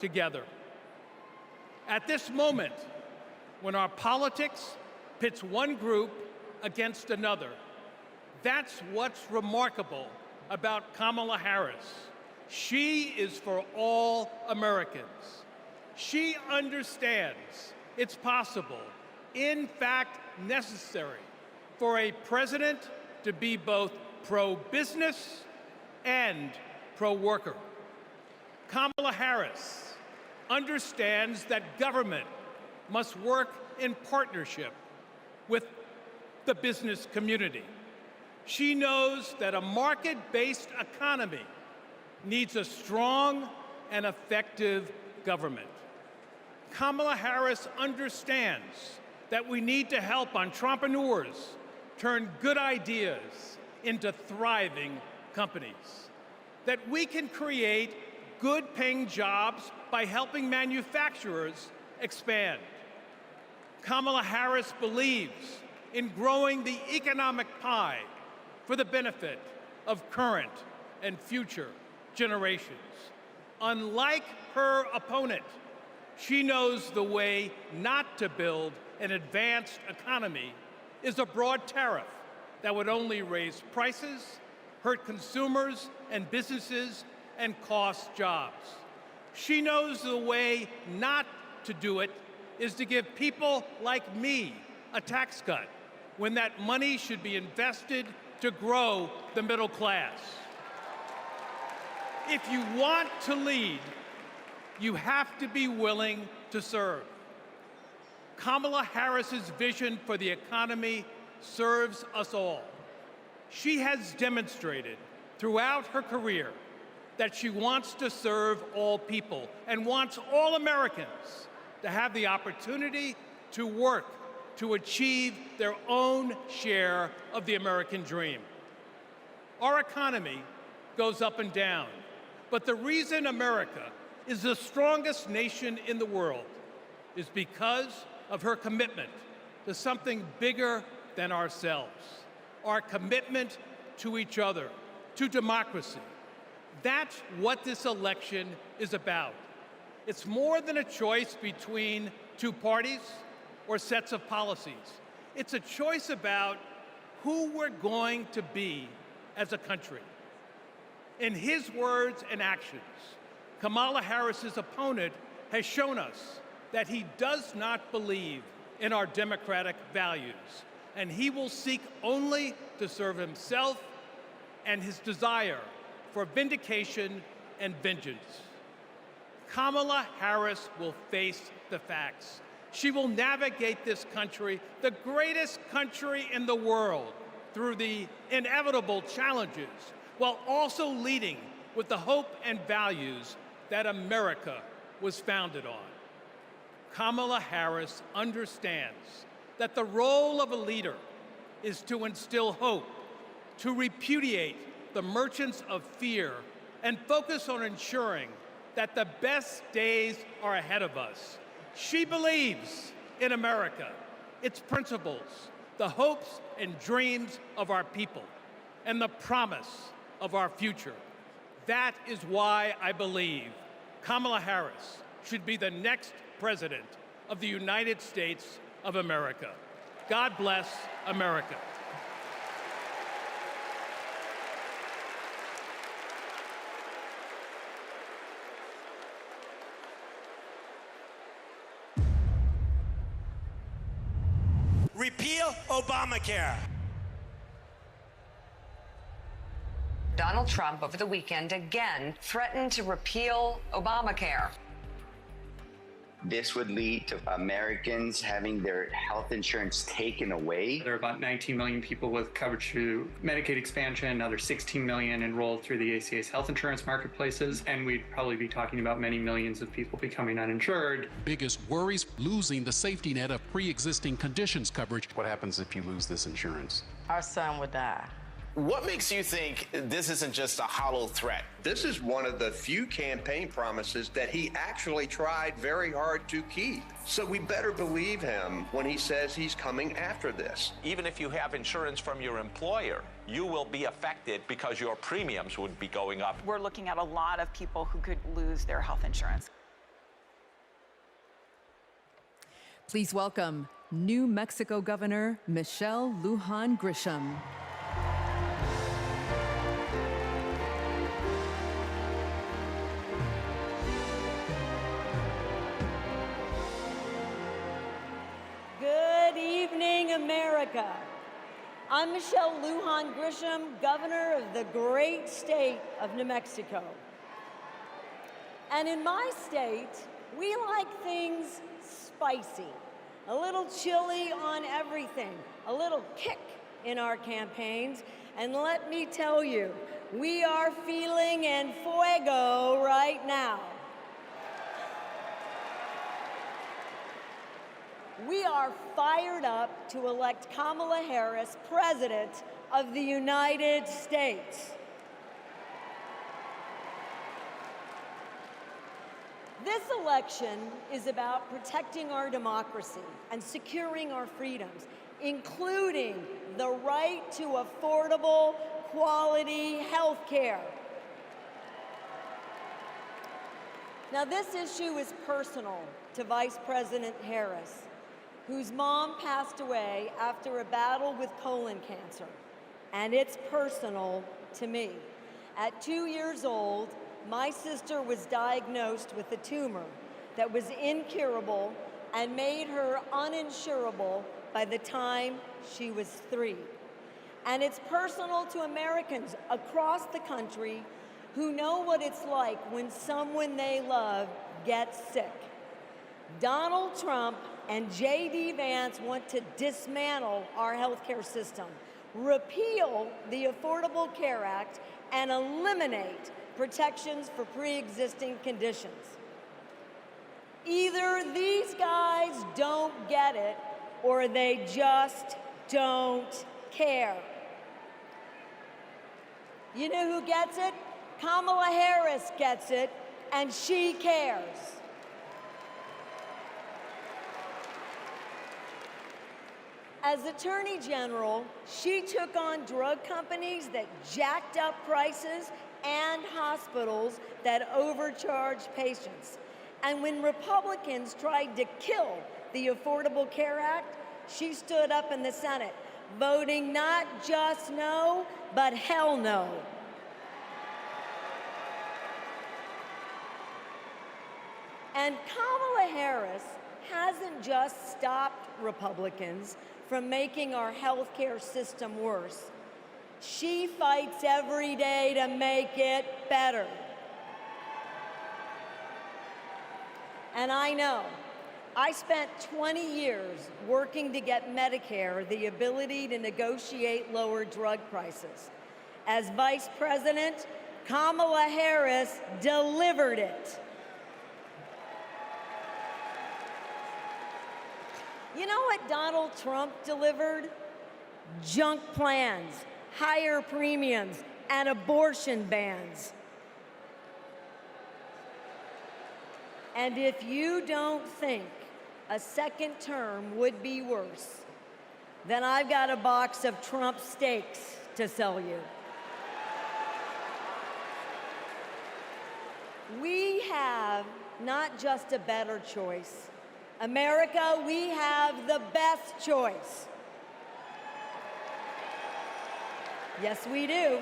together. At this moment, when our politics pits one group against another, that's what's remarkable about Kamala Harris. She is for all Americans. She understands it's possible, in fact necessary, for a president to be both pro-business and pro-worker. Kamala Harris understands that government must work in partnership with the business community. She knows that a market-based economy needs a strong and effective government. Kamala Harris understands that we need to help entrepreneurs turn good ideas into thriving companies, that we can create good-paying jobs by helping manufacturers expand. Kamala Harris believes in growing the economic pie for the benefit of current and future generations. Unlike her opponent, she knows the way not to build an advanced economy is a broad tariff that would only raise prices, hurt consumers and businesses, and cost jobs. She knows the way not to do it is to give people like me a tax cut when that money should be invested to grow the middle class. If you want to lead, you have to be willing to serve. Kamala Harris's vision for the economy serves us all. She has demonstrated throughout her career that she wants to serve all people and wants all Americans to have the opportunity to work to achieve their own share of the American dream. Our economy goes up and down, but the reason America is the strongest nation in the world is because of her commitment to something bigger than ourselves, our commitment to each other, to democracy. That's what this election is about. It's more than a choice between two parties or sets of policies. It's a choice about who we're going to be as a country. In his words and actions, Kamala Harris's opponent has shown us that he does not believe in our democratic values, and he will seek only to serve himself and his desire for vindication and vengeance. Kamala Harris will face the facts. She will navigate this country, the greatest country in the world, through the inevitable challenges, while also leading with the hope and values that America was founded on. Kamala Harris understands that the role of a leader is to instill hope, to repudiate the merchants of fear, and focus on ensuring that the best days are ahead of us. She believes in America, its principles, the hopes and dreams of our people, and the promise of our future. That is why I believe Kamala Harris should be the next President of the United States of America. God bless America. Repeal Obamacare. Donald Trump over the weekend again threatened to repeal Obamacare. This would lead to Americans having their health insurance taken away. There are about 19 million people with coverage through Medicaid expansion, another 16 million enrolled through the ACA's health insurance marketplaces, and we'd probably be talking about many millions of people becoming uninsured. Biggest worries, losing the safety net of pre-existing conditions coverage. What happens if you lose this insurance? Our son would die. What makes you think this isn't just a hollow threat? This is one of the few campaign promises that he actually tried very hard to keep. So we better believe him when he says he's coming after this. Even if you have insurance from your employer, you will be affected because your premiums would be going up. We're looking at a lot of people who could lose their health insurance. Please welcome New Mexico Governor Michelle Lujan Grisham. Good evening, America. I'm Michelle Lujan Grisham, Governor of the great state of New Mexico. And in my state, we like things spicy, a little chili on everything, a little kick in our campaigns. And let me tell you, we are feeling en fuego right now. We are fired up to elect Kamala Harris President of the United States. This election is about protecting our democracy and securing our freedoms, including the right to affordable, quality health care. Now, this issue is personal to Vice President Harris, whose mom passed away after a battle with colon cancer. And it's personal to me. At 2 years old, my sister was diagnosed with a tumor that was incurable and made her uninsurable by the time she was 3. And it's personal to Americans across the country who know what it's like when someone they love gets sick. Donald Trump and J.D. Vance want to dismantle our healthcare system, repeal the Affordable Care Act, and eliminate protections for pre-existing conditions. Either these guys don't get it, or they just don't care. You know who gets it? Kamala Harris gets it, and she cares. As Attorney General, she took on drug companies that jacked up prices and hospitals that overcharged patients. And when Republicans tried to kill the Affordable Care Act, she stood up in the Senate, voting not just no, but hell no. And Kamala Harris hasn't just stopped Republicans from making our healthcare system worse. She fights every day to make it better. And I know, I spent 20 years working to get Medicare the ability to negotiate lower drug prices. As Vice President, Kamala Harris delivered it. You know what Donald Trump delivered? Junk plans, higher premiums, and abortion bans. And if you don't think a second term would be worse, then I've got a box of Trump steaks to sell you. We have not just a better choice. America, we have the best choice. Yes, we do.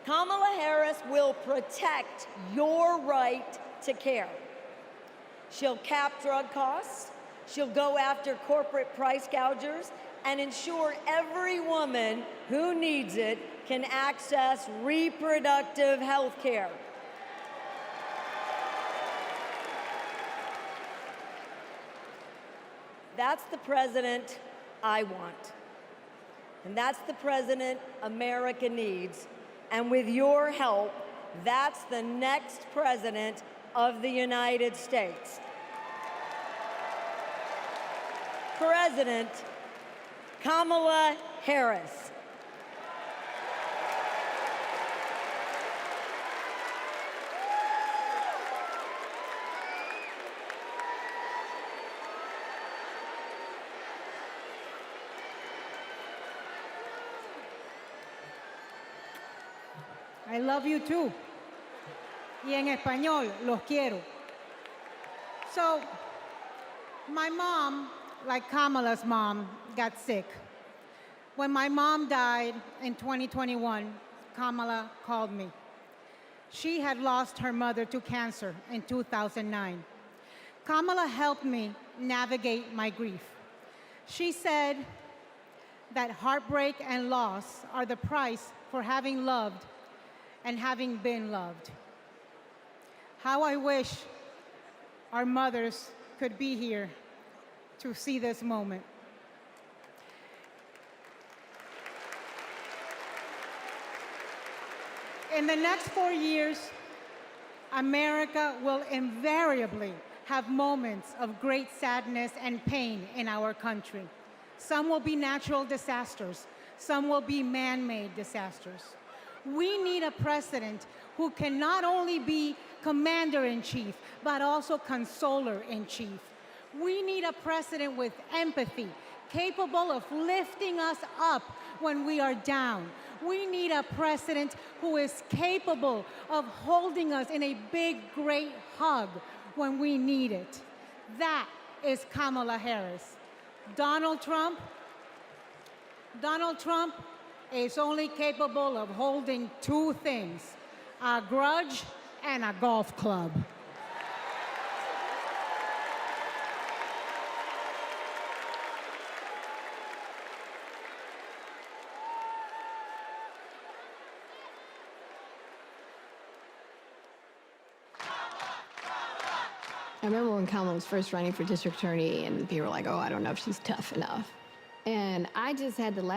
Kamala Harris will protect your right to care. She'll cap drug costs, she'll go after corporate price gougers, and ensure every woman who needs it can access reproductive health care. That's the president I want. And that's the president America needs. And with your help, that's the next president of the United States. President Kamala Harris. I love you too. Y en español, los quiero. So, My mom, like Kamala's mom, got sick. When my mom died in 2021, Kamala called me. She had lost her mother to cancer in 2009. Kamala helped me navigate my grief. She said that heartbreak and loss are the price for having loved and having been loved. How I wish our mothers could be here to see this moment. In the next 4 years, America will invariably have moments of great sadness and pain in our country. Some will be natural disasters. Some will be man-made disasters. We need a president who can not only be commander-in-chief, but also consoler-in-chief. We need a president with empathy, capable of lifting us up when we are down. We need a president who is capable of holding us in a big, great hug when we need it. That is Kamala Harris. Donald Trump is only capable of holding two things, a grudge and a golf club. I remember when Kamala was first running for district attorney and people were like, oh, I don't know if she's tough enough. And I just had to laugh.